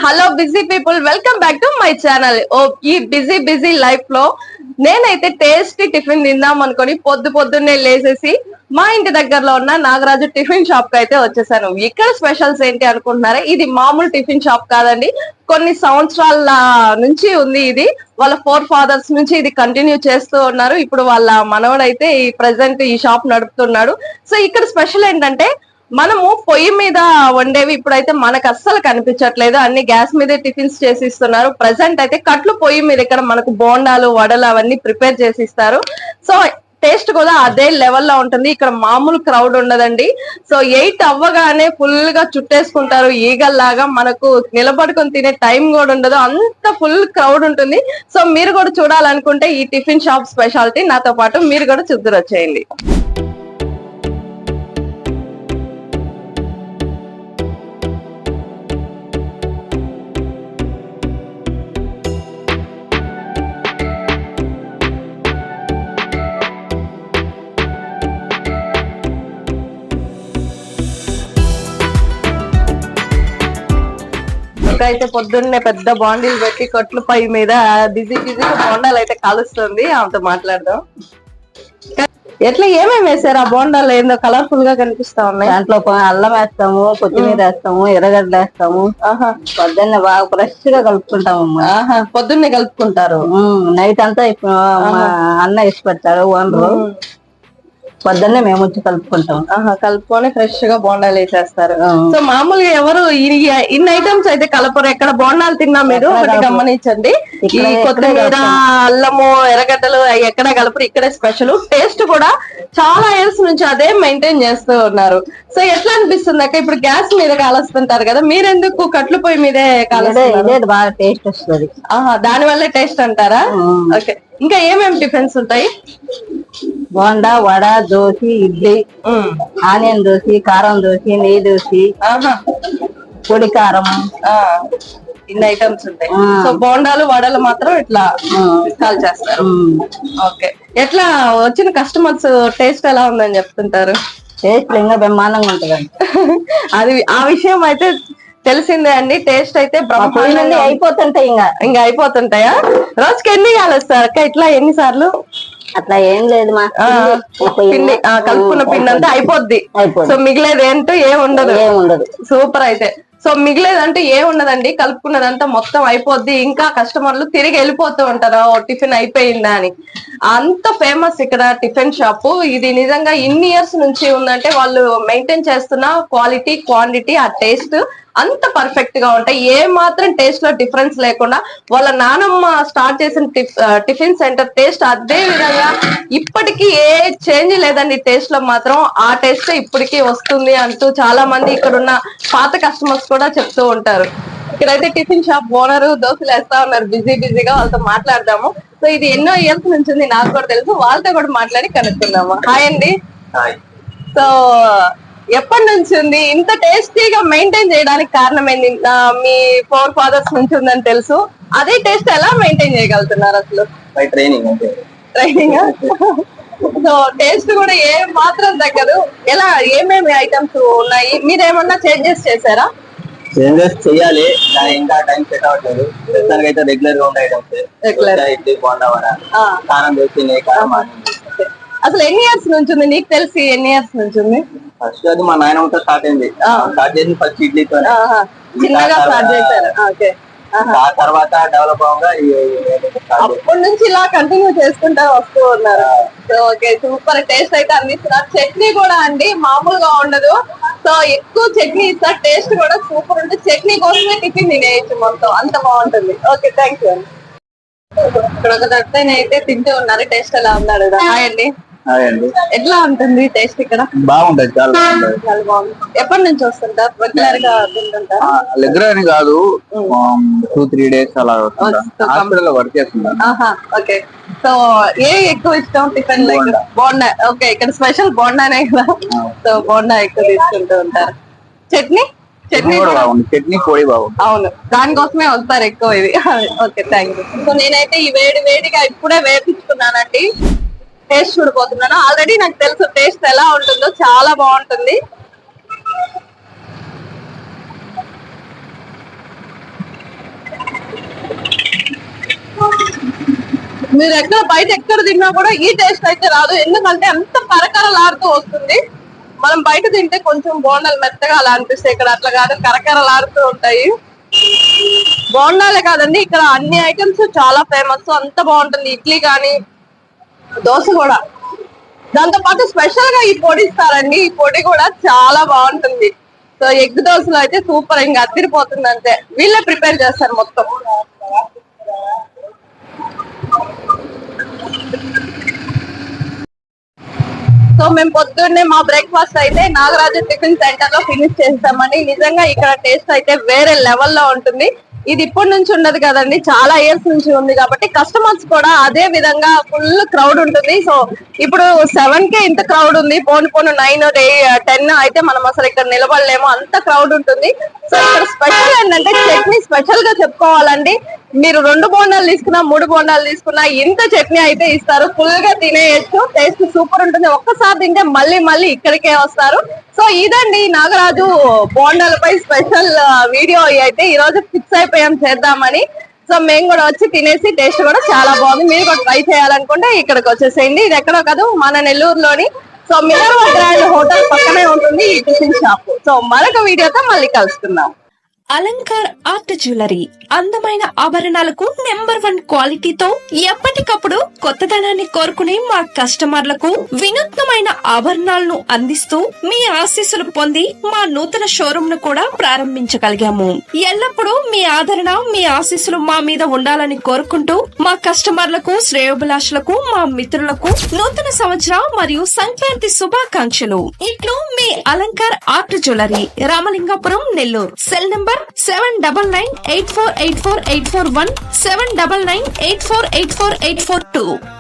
Hello busy people, welcome back to my channel. ఈ busy life లో నేనైతే tasty tiffin తిందాం అనుకొని పొద్దున్నే లేసేసి మా ఇంటి దగ్గరలో ఉన్న నాగరాజు టిఫిన్ షాప్ కి అయితే వచ్చేసాను. ఇక్కడ స్పెషల్స్ ఏంటి అనుకుంటున్నారా? ఇది మామూలు టిఫిన్ షాప్ కాదండి, కొన్ని సంవత్సరాల నుంచి ఉంది. ఇది వాళ్ళ 4 ఫాదర్స్ నుంచి ఇది కంటిన్యూ చేస్తూ ఉన్నారు. ఇప్పుడు వాళ్ళ మనవడైతే ఈ ప్రెసెంట్ ఈ షాప్ నడుపుతున్నాడు. సో ఇక్కడ స్పెషల్ ఏంటంటే మనము పొయ్యి మీద వండేవి ఇప్పుడైతే మనకు అస్సలు కనిపించట్లేదు, అన్ని గ్యాస్ మీదే టిఫిన్స్ చేసి ఇస్తున్నారు. ప్రజెంట్ అయితే కట్లు పొయ్యి మీద ఇక్కడ మనకు బోండాలు వడలు అవన్నీ ప్రిపేర్ చేసి ఇస్తారు. సో టేస్ట్ కూడా అదే లెవెల్లో ఉంటుంది. ఇక్కడ మామూలు క్రౌడ్ ఉండదండి. సో 8 అవ్వగానే ఫుల్ గా చుట్టేసుకుంటారు ఈగల్లాగా. మనకు నిలబడుకొని తినే టైం కూడా ఉండదు, అంత ఫుల్ క్రౌడ్ ఉంటుంది. సో మీరు కూడా చూడాలనుకుంటే ఈ టిఫిన్ షాప్ స్పెషాలిటీ నాతో పాటు మీరు కూడా చూద్దరు వచ్చేయండి. అయితే పొద్దున్నే పెద్ద బాండీలు పెట్టి కొట్లు పై మీద బిజీగా బోండాలు అయితే కాలుస్తుంది. ఆమెతో మాట్లాడదాం. ఎట్లా ఏమేమి వేసారు ఆ బోండాలు? ఏందో కలర్ఫుల్ గా కనిపిస్తా ఉన్నాయి. దాంట్లో అల్లం వేస్తాము, కొత్తిమీర వేస్తాము, ఎర్రగడ్డలు వేస్తాము. పొద్దున్నే బాగా ఫ్రెష్ గా కలుపుకుంటాము. పొద్దున్నే కలుపుకుంటారు. నైట్ అంతా అన్న వేసి పెడతారు ఓనరు. పొద్దున్నే మేము వచ్చి కలుపుకుంటాం. కలుపుకొని ఫ్రెష్ గా బోండాలు వేసేస్తారు. సో మామూలుగా ఎవరు ఇన్ని ఐటమ్స్ అయితే కలపరు. ఎక్కడ బోండాలు తిన్నా మీరు గమనించండి. ఈ కొత్తిమీర, అల్లము, ఎర్రగడ్డలు ఎక్కడ కలపరు. ఇక్కడే స్పెషల్. టేస్ట్ కూడా చాలా ఇయర్స్ నుంచి అదే మెయింటైన్ చేస్తూ ఉన్నారు. సో ఎట్లా అనిపిస్తుంది అక్క? ఇప్పుడు గ్యాస్ మీద కాలుస్తుంటారు కదా, మీరెందుకు కట్లు పొయ్యి మీదే కాలుస్తారు? బాగా టేస్ట్ వస్తుంది. దాని వల్లే టేస్ట్ అంటారా? ఓకే. ఇంకా ఏమేమి టిఫిన్స్ ఉంటాయి? బోండా, వడ, దోశ, ఇడ్లీ, ఆనియన్ దోశ, కారం దోశ, నెయ్యి దోశ, పొడి కారం, ఇన్ని ఐటమ్స్ ఉంటాయి. సో బోండాలు వడలు మాత్రం ఇట్లా కాల్ చేస్తారు. ఓకే. ఎట్లా వచ్చిన కస్టమర్స్ టేస్ట్ ఎలా ఉందని చెప్తుంటారు? టేస్ట్ ఇంకా బ్రహ్మాండంగా ఉంటదండి. అది ఆ విషయం అయితే తెలిసిందే అండి. టేస్ట్ అయితే బ్రహ్మాండంగా అయిపోతుంటాయి. ఇంకా అయిపోతుంటాయా? రోజుకి ఎన్ని కాలుస్తారు అక్క? ఇట్లా ఎన్నిసార్లు? అట్లా ఏం లేదు, మా పిండి కలుపుకున్న పిండి అంతా అయిపోద్ది. సో మిగిలేదు ఏంటో ఏముండదు. సూపర్. అయితే సో మిగిలేదంటే ఏముండదండి, కలుపుకున్నదంతా మొత్తం అయిపోద్ది. ఇంకా కస్టమర్లు తిరిగి వెళ్ళిపోతూ ఉంటారు టిఫిన్ అయిపోయిందా అని. అంత ఫేమస్ ఇక్కడ టిఫిన్ షాప్. ఇది నిజంగా ఇన్ని ఇయర్స్ నుంచి ఉందంటే వాళ్ళు మెయింటైన్ చేస్తున్న క్వాలిటీ, క్వాంటిటీ, ఆ టేస్ట్ అంత పర్ఫెక్ట్ గా ఉంటాయి. ఏ మాత్రం టేస్ట్ లో డిఫరెన్స్ లేకుండా వాళ్ళ నానమ్మ స్టార్ట్ చేసిన టిఫిన్ సెంటర్ టేస్ట్ అదే విధంగా ఇప్పటికీ ఏ చేంజ్ లేదండి. టేస్ట్ లో మాత్రం ఆ టేస్ట్ ఇప్పటికీ వస్తుంది అంటూ చాలా మంది ఇక్కడ ఉన్న పాత కస్టమర్స్ కూడా చెప్తూ ఉంటారు. ఇక్కడైతే టిఫిన్ షాప్ ఓనరు దోశలు వేస్తా ఉన్నారు బిజీగా. వాళ్ళతో మాట్లాడదాము. సో ఇది ఎన్నో ఇయర్స్ నుంచి ఉంది, నాకు కూడా తెలుసు. వాళ్ళతో కూడా మాట్లాడి కనుక్కుందాము. హాయ్ అండి. సో ఎప్పటి నుంచి ఉంది ఇంత టేస్టీగా మెయింటైన్ చేయడానికి కారణం ఏంటి? మీ 4 ఫాదర్స్ నుంచి ఉందని తెలుసు. అదే టేస్ట్ ఎలా మెయింటైన్ చేయగలుగుతున్నారు అసలు? ట్రైనింగ్. సో టేస్ట్ కూడా ఏ మాత్రం తగ్గదు. ఎలా ఏమేమి ఐటమ్స్ ఉన్నాయి? మీరేమన్నా చేంజెస్ చేశారా? చేంజెస్ చెయ్యాలి, ఇంకా టైం సెట్ అవ్వట్లేదు. ప్రస్తుతానికైతే రెగ్యులర్ గా ఉండే ఐటమ్స్ ఇడ్లీ, బోండా, వడ, కారం దోశ, నెయ్యి కారం. అసలు ఎన్ని ఇయర్స్ నుంచి ఉంది? నీకు తెలిసి ఎన్ని ఇయర్స్ నుంచి ఉంది? ఫస్ట్ అది మా నాయనమ్మతో స్టార్ట్ అయింది. స్టార్ట్ చేసి ఫస్ట్ ఇడ్లీతో చిన్నగా స్టార్ట్ చేశారు. ఓకే. ఆ తర్వాత డెవలప్ అవగా అప్పటి నుంచి ఇలా కంటిన్యూ చేసుకుంటా వస్తూ ఉన్నారు. Okay, super. టేస్ట్ అయితే అందిస్తున్నారు. చట్నీ కూడా అండి మామూలుగా ఉండదు. సో ఎక్కువ చట్నీ ఇస్తారు. టేస్ట్ కూడా సూపర్ ఉంటుంది. చట్నీ కోసమే టిఫిన్ తినేయచ్చు మొత్తం, అంత బాగుంటుంది. ఓకే, థ్యాంక్ యూ అండి. ఇక్కడ ఒక దట్టైన అయితే తింటూ ఉన్నారు. టేస్ట్ ఎలా ఉన్నాడు? హాయ్ అండి. ఎట్లా ఉంటుంది టేస్ట్ ఇక్కడ? బాగుంటది, చాలా బాగుంది. ఎప్పటి నుంచి వస్తుంటారు? రెగ్యులర్ గా తింటుంటారా? రెగ్యులర్ అని కాదు, 2-3 days అలా హాస్పిటల్ లో వర్క్ చేస్తున్నారు. ఓకే. సో ఏ ఎక్కువ ఇష్టం టిఫిన్? లైక్ బోండా. ఓకే, ఇక్కడ స్పెషల్ బోండానే కదా. సో బోండా ఎక్కువ తీసుకుంటూ ఉంటారు. చట్నీ చట్నీ పొడి బాగుంది. అవును, దానికోసమే వస్తారు ఎక్కువ ఇది. Okay, thank you. సో నేనైతే ఈ వేడిగా ఇప్పుడే వేపించుకున్నానండి. టేస్ట్ చూడబోతున్నాను. ఆల్రెడీ నాకు తెలుసు టేస్ట్ ఎలా ఉంటుందో, చాలా బాగుంటుంది. మీరు ఎక్కడ బయట ఎక్కడ తిన్నా కూడా ఈ టేస్ట్ అయితే రాదు, ఎందుకంటే అంత కరకరలాడుతూ వస్తుంది. మనం బయట తింటే కొంచెం బోండాలు మెత్తగా అలా అనిపిస్తాయి, ఇక్కడ అట్లా కాదు, కరకరలాడుతూ ఉంటాయి. బోండాలే కాదండి, ఇక్కడ అన్ని ఐటమ్స్ చాలా ఫేమస్, అంత బాగుంటుంది. ఇడ్లీ కానీ దోశ కూడా. దాంతో పాటు స్పెషల్ గా ఈ పొడి ఇస్తారండి, ఈ పొడి కూడా చాలా బాగుంటుంది. సో ఎగ్ దోశలు అయితే సూపర్, ఇంకా అదిరిపోతుంది అంతే. వీళ్ళే ప్రిపేర్ చేస్తారు మొత్తం. సో మేము పొద్దున్నే మా బ్రేక్ఫాస్ట్ అయితే నాగరాజు టిఫిన్ సెంటర్ లో ఫినిష్ చేస్తామని. నిజంగా ఇక్కడ టేస్ట్ అయితే వేరే లెవెల్లో ఉంటుంది. ఇది ఇప్పటి నుంచి ఉండదు కదండి, చాలా ఇయర్స్ నుంచి ఉంది కాబట్టి కస్టమర్స్ కూడా అదే విధంగా ఫుల్ క్రౌడ్ ఉంటుంది. సో ఇప్పుడు 7 కే ఇంత క్రౌడ్ ఉంది, పోను 9, 10 అయితే మనం అసలు ఇక్కడ నిలబడలేము, అంత క్రౌడ్ ఉంటుంది. సో ఇక్కడ స్పెషల్ ఏంటంటే చట్నీ స్పెషల్ గా చెప్పుకోవాలండి. మీరు 2 బోండాలు తీసుకున్నా 3 బోండాలు తీసుకున్నా ఇంత చట్నీ అయితే ఇస్తారు, ఫుల్ గా తినేయచ్చు. టేస్ట్ సూపర్ ఉంటుంది, ఒక్కసారి తింటే మళ్ళీ మళ్ళీ ఇక్కడికే వస్తారు. సో ఇదండి నాగరాజు బోండాలపై స్పెషల్ వీడియో అయితే ఈ రోజు ఫిక్స్ అయిపోయాం చేద్దామని. సో మేము కూడా వచ్చి తినేసి టేస్ట్ కూడా చాలా బాగుంది. మీరు కూడా ట్రై చేయాలనుకుంటే ఇక్కడికి వచ్చేసేయండి. ఇది ఎక్కడో కాదు, మన నెల్లూరులోని సో మినర్వా గ్రాండ్ హోటల్ పక్కనే ఉంటుంది ఈ టిఫిన్ షాప్. సో మరొక వీడియోతో మళ్ళీ కలుసుకుందాం. అలంకార్ ఆర్ట్ జ్యువెలరీ అందమైన ఆభరణాలకు నెంబర్ 1 క్వాలిటీతో ఎప్పటికప్పుడు కొత్తదనాన్ని కోరుకునే మా కస్టమర్లకు వినూత్నమైన ఆభరణాలను అందిస్తూ మీ ఆశీస్సులు పొంది మా నూతన షోరూమ్ ను కూడా ప్రారంభించగలిగాము. ఎల్లప్పుడూ మీ ఆదరణ, మీ ఆశీస్సులు మా మీద ఉండాలని కోరుకుంటూ మా కస్టమర్లకు, శ్రేయోభిలాషులకు, మా మిత్రులకు నూతన సంవత్సర మరియు సంక్రాంతి శుభాకాంక్షలు. ఇట్లు మీ Alankar art jewellery, Ramalingapuram, Nellore. Cell number 7998484841 7998484842.